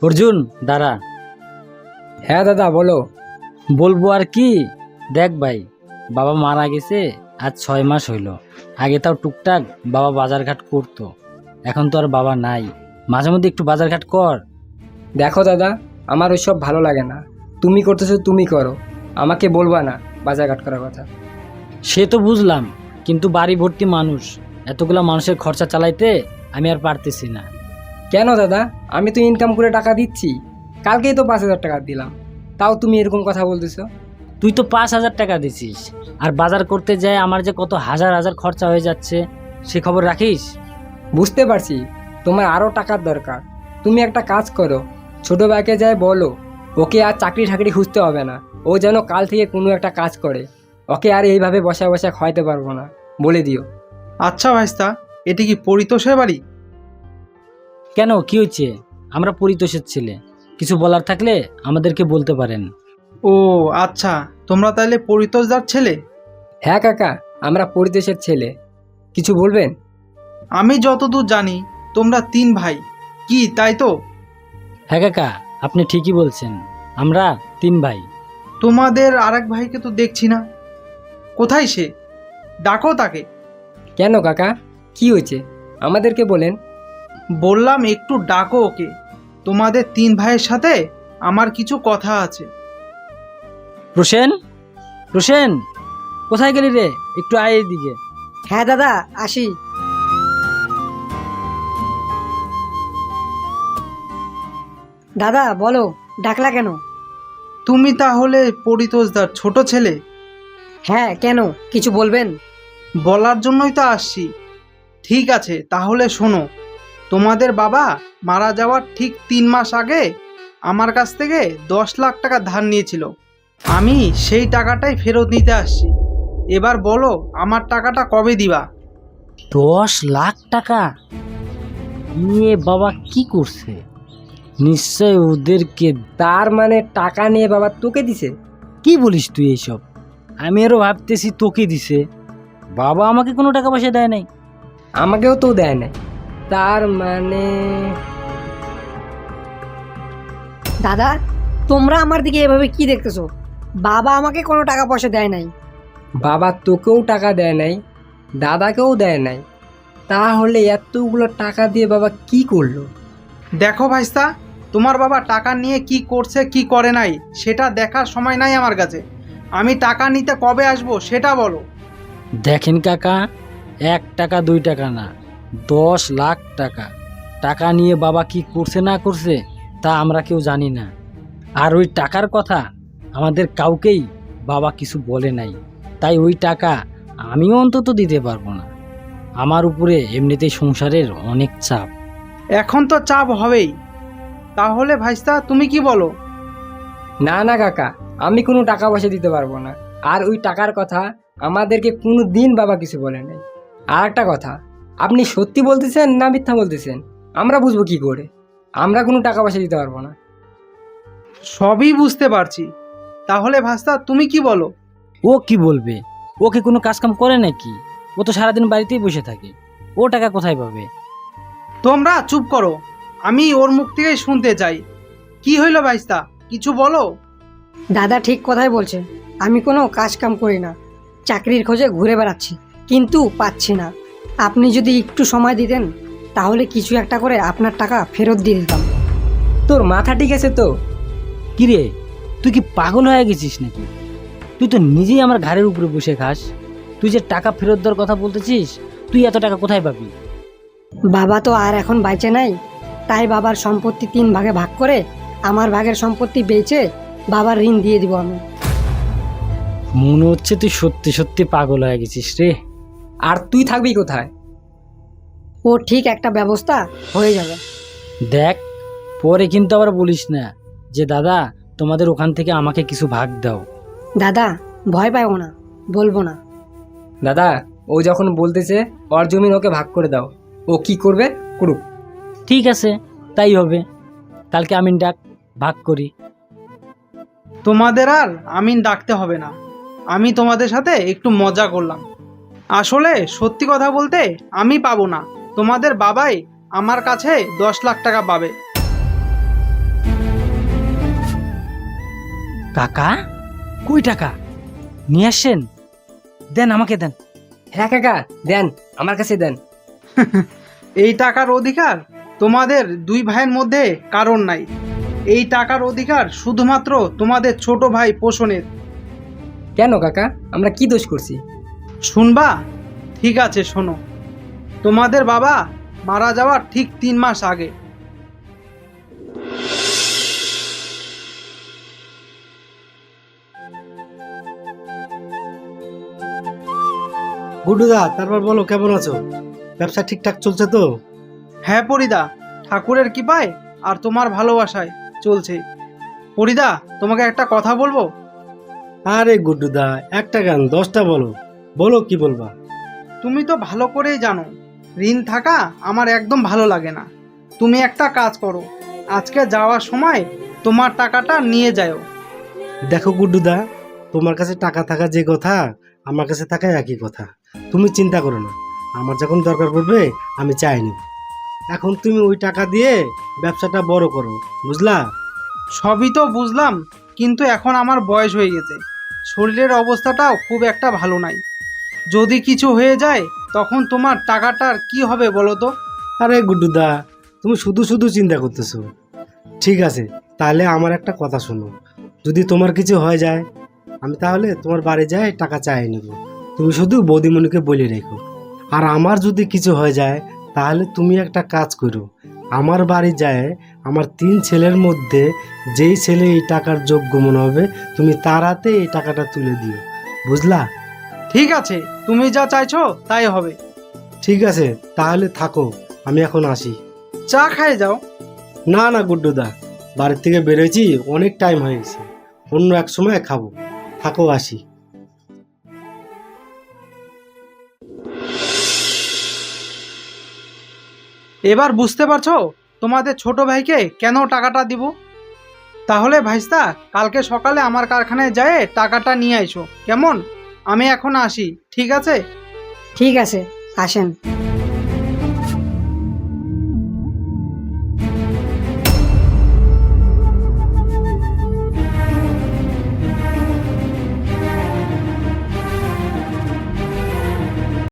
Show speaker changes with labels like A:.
A: অর্জুন, দাঁড়া।
B: হ্যাঁ দাদা বলো।
A: বলবো আর কি, দেখ ভাই, বাবা মারা গেছে আজ 6 মাস হইল। আগে তাও টুকটাক বাবা বাজারঘাট করতো, এখন তো আর বাবা নাই। মাঝে মধ্যে একটু বাজারঘাট কর।
B: দেখো দাদা, আমার ওইসব ভালো লাগে না। তুমি করতেছো তুমি করো, আমাকে বলবা না বাজারঘাট করার কথা।
A: সে তো বুঝলাম, কিন্তু বাড়ি ভর্তি মানুষ, এতগুলা মানুষের খরচা চালাইতে আমি আর পারতেছি না।
B: কেন দাদা, আমি তো ইনকাম করে টাকা দিচ্ছি। কালকেই তো 5,000 টাকা দিলাম, তাও তুমি এরকম কথা বলতেছো।
A: তুই তো 5,000 টাকা দিছিস, আর বাজার করতে যায় আমার যে কত হাজার হাজার খরচা হয়ে যাচ্ছে, সে খবর রাখিস?
B: বুঝতে পারছি তোমার আরও টাকার দরকার। তুমি একটা কাজ করো, ছোট ভাইকে যায় বলো ওকে আর চাকরি ঠাকরি খুঁজতে হবে না, ও যেন কাল থেকে কোনো একটা কাজ করে। ওকে আর এইভাবে বসে বসে খাওয়াইতে পারবো না, বলে দিও।
C: আচ্ছা ভাইস্তা, এটি কি পরিতোষের বাড়ি?
A: কেন, কি হয়েছে? আমরা পরিতোষের ছেলে, কিছু বলার থাকলে আমাদেরকে বলতে পারেন।
C: ও আচ্ছা, তোমরা তাহলে পরিতোষদার ছেলে?
B: হ্যাঁ কাকা, আমরা পরিদেশের ছেলে। কিছু বলবেন?
C: আমি যতদূর জানি তোমরা 3 ভাই, কি তাই তো?
A: হ্যাঁ কাকা, আপনি ঠিকই বলছেন, আমরা 3 ভাই।
C: তোমাদের আরেক ভাইকে তো দেখছি না, কোথায় সে? ডাকো তাকে।
B: কেন কাকা, কি হয়েছে আমাদেরকে বলেন।
C: বললাম একটু ডাকো ওকে, তোমাদের 3 ভাইয়ের সাথে আমার কিছু কথা আছে।
A: রোশেন, রোশেন, কোথায় গেলি রে? একটু আয় এদিকে।
D: হ্যাঁ দাদা, আসি। দাদা বলো, ডাকলা কেন?
C: তুমি তাহলে পরিতোষদার ছোট ছেলে?
D: হ্যাঁ, কেন, কিছু বলবেন?
C: বলার জন্যই তো আসছি। ঠিক আছে, তাহলে শোনো, তোমাদের বাবা মারা যাওয়ার ঠিক 3 মাস আগে আমার কাছ থেকে 10 লাখ টাকা ধার নিয়েছিল। আমি সেই টাকাটাই ফেরত নিতে আসছি। এবার বলো আমার টাকাটা কবে দিবা?
A: 10 লাখ টাকা নিয়ে বাবা কি করছে? নিশ্চয় ওদেরকে।
B: তার মানে টাকা নিয়ে বাবা তোকে দিছে?
A: কি বলিস তুই এইসব? আমি আরো ভাবতেছি তোকে দিছে। বাবা আমাকে কোনো টাকা পয়সা দেয় নাই।
B: আমাকেও তো দেয় নাই। তার মানে
D: দাদা, তোমরা আমার দিকে এভাবে কি দেখতেছো? বাবা আমাকে কোনো টাকা পয়সা দেয় নাই।
B: বাবা তোকেও টাকা দেয় নাই, দাদাকেও দেয় নাই, তাহলে এতগুলো টাকা দিয়ে বাবা কি করলো?
C: দেখো ভাইস্তা, তোমার বাবা টাকা নিয়ে কি করছে কি করে নাই সেটা দেখার সময় নাই আমার কাছে। আমি টাকা নিতে কবে আসবো সেটা বলো।
A: দেখেন কাকা, 1 টাকা 2 টাকা না, 10 লাখ টাকা। টাকা নিয়ে বাবা কি করছে না করছে তা আমরা কেউ জানি না। আর ওই টাকার কথা আমাদের কাউকেই বাবা কিছু বলে নাই, তাই ওই টাকা আমিও অন্তত দিতে পারবো না। আমার উপরে এমনিতেই সংসারের অনেক চাপ।
C: এখন তো চাপ হবেই। তাহলে ভাইস্তা তুমি কি বলো?
B: না না কাকা, আমি কোনো টাকা পয়সা দিতে পারবো না। আর ওই টাকার কথা আমাদেরকে কোনো দিন বাবা কিছু বলে নাই। আর একটা কথা, আপনি সত্যি বলতেছেন না মিথ্যা বলতেছেন আমরা বুঝবো কি করে? আমরা কোনো টাকা পয়সা দিতে পারবো না।
C: সবই বুঝতে পারছি, তাহলে ভাইস্তা তুমি কি বলো?
A: ও কি বলবে? ওকে কোনো কাজকাম করে নাকি? ও তো সারাদিন বাড়িতেই বসে থাকে, ও টাকা কোথায় পাবে?
C: তোমরা চুপ করো, আমি ওর মুখ থেকেই শুনতে চাই। কি হইল ভাইস্তা, কিছু বলো।
D: দাদা ঠিক কথাই বলছে, আমি কোনো কাজ কাম করি না, চাকরির খোঁজে ঘুরে বেড়াচ্ছি, কিন্তু পাচ্ছি না। আপনি যদি একটু সময় দিতেন তাহলে কিছু একটা করে আপনার টাকা ফেরত দিয়ে দিতাম।
B: তোর মাথা ঠিক আছে তো?
A: কিরে, তুই কি পাগল হয়ে গেছিস নাকি? তুই তো নিজেই আমার ঘাড়ের উপরে বসে খাস। তুই যে টাকা ফেরত দেওয়ার কথা বলতেছিস, তুই এত টাকা কোথায় পাবি?
D: বাবা তো আর এখন বাইচে নাই, তাই বাবার সম্পত্তি 3 ভাগে ভাগ করে আমার ভাগের সম্পত্তি বেচে বাবার ঋণ দিয়ে দিব আমি।
A: মনে হচ্ছে তুই সত্যি সত্যি পাগল হয়ে গেছিস রে।
B: আর তুই থাকবি কোথায়?
D: ও ঠিক একটা ব্যবস্থা হয়ে যাবে।
A: দেখ, পরে কিন্তু আবার বলিস না যে দাদা তোমাদের ওখান থেকে আমাকে কিছু ভাগ দাও।
D: দাদা ভয় পাইও না, বলবো না।
B: দাদা, ও যখন বলতেছে ওর জমিন ওকে ভাগ করে দাও, ও কি করবে করুক।
A: ঠিক আছে, তাই হবে। কালকে আমিন ডাক, ভাগ করি।
C: তোমাদের আর আমিন ডাকতে হবে না, আমি তোমাদের সাথে একটু মজা করলাম। আসলে সত্যি কথা বলতে আমি পাবো না, তোমাদের বাবাই আমার কাছে 10 লাখ টাকা পাবে।
A: কাকা কই টাকা নিয়ে আসছেন? দেন আমাকে দেন।
B: হ্যাঁ কাকা, দেন, আমার কাছে দেন।
C: এই টাকার অধিকার তোমাদের দুই ভাইয়ের মধ্যে কারণ নাই। এই টাকার অধিকার শুধুমাত্র তোমাদের ছোট ভাই পোষণের।
B: কেন কাকা, আমরা কি দোষ করছি?
C: শুনবা? ঠিক আছে, শোনো। তোমাদের বাবা মারা যাওয়ার ঠিক 3 মাস আগে
E: গুড্ডুদা, তারপর বলো কেমন আছো? ব্যবসা ঠিকঠাক চলছে তো?
C: হ্যাঁ পরিদা, ঠাকুরের কৃপায় আর তোমার ভালোবাসায় চলছে। পরিদা, তোমাকে একটা কথা বলবো।
E: আরে গুড্ডুদা, একটা গান 10টা বলো, বলো কি বলবা।
C: তুমি তো ভালো করেই জানো ঋণ থাকা আমার একদম ভালো লাগে না। তুমি একটা কাজ করো, আজকে যাওয়ার সময় তোমার টাকাটা নিয়ে যাও।
E: দেখো গুড্ডুদা, তোমার কাছে টাকা থাকা যে কথা, আমার কাছে থাকা একই কথা। তুমি চিন্তা করো না, আমার যখন দরকার পড়বে আমি চাই নিব। এখন তুমি ওই টাকা দিয়ে ব্যবসাটা বড় করো, বুঝলা?
C: সবই তো বুঝলাম, কিন্তু এখন আমার বয়স হয়ে গেছে, শরীরের অবস্থাটাও খুব একটা ভালো নাই। যদি কিছু হয়ে যায় তখন তোমার টাকাটার কি হবে বলো তো?
E: আরে গুড্ডুদা, তুমি শুধু শুধু চিন্তা করতেছো। ঠিক আছে, তাহলে আমার একটা কথা শোনো। যদি তোমার কিছু হয়ে যায়, আমি তাহলে তোমার বাড়ি যাই টাকা চাই নেব। তুমি শুধু বৌদিমণিকে বলে রেখো। আর আমার যদি কিছু হয়ে যায়, তাহলে তুমি একটা কাজ করো, আমার বাড়ি যায় আমার 3 ছেলের মধ্যে যেই ছেলে এই টাকার যোগ্য মনে হবে, তুমি তার হাতে এই টাকাটা তুলে দিও, বুঝলা?
C: ঠিক আছে, তুমি যা চাইছো তাই হবে।
E: ঠিক আছে, তাহলে থাকো, আমি এখন আসি।
C: চা খায় যাও।
E: না না গুড্ডুদা, বাড়ির থেকে বেরোয়েছি, অনেক টাইম হয়ে গেছে, অন্য এক সময় খাবো। থাকো, আসি।
C: এবার বুঝতে পারছো তোমাদের ছোট ভাইকে কেন টাকাটা দিব? তাহলে ভাইস্তা, কালকে সকালে আমার কারখানায় যেয়ে টাকাটা নিয়ে আইসো, কেমন? আমি এখন আসি, ঠিক আছে?
D: ঠিক আছে, আসেন।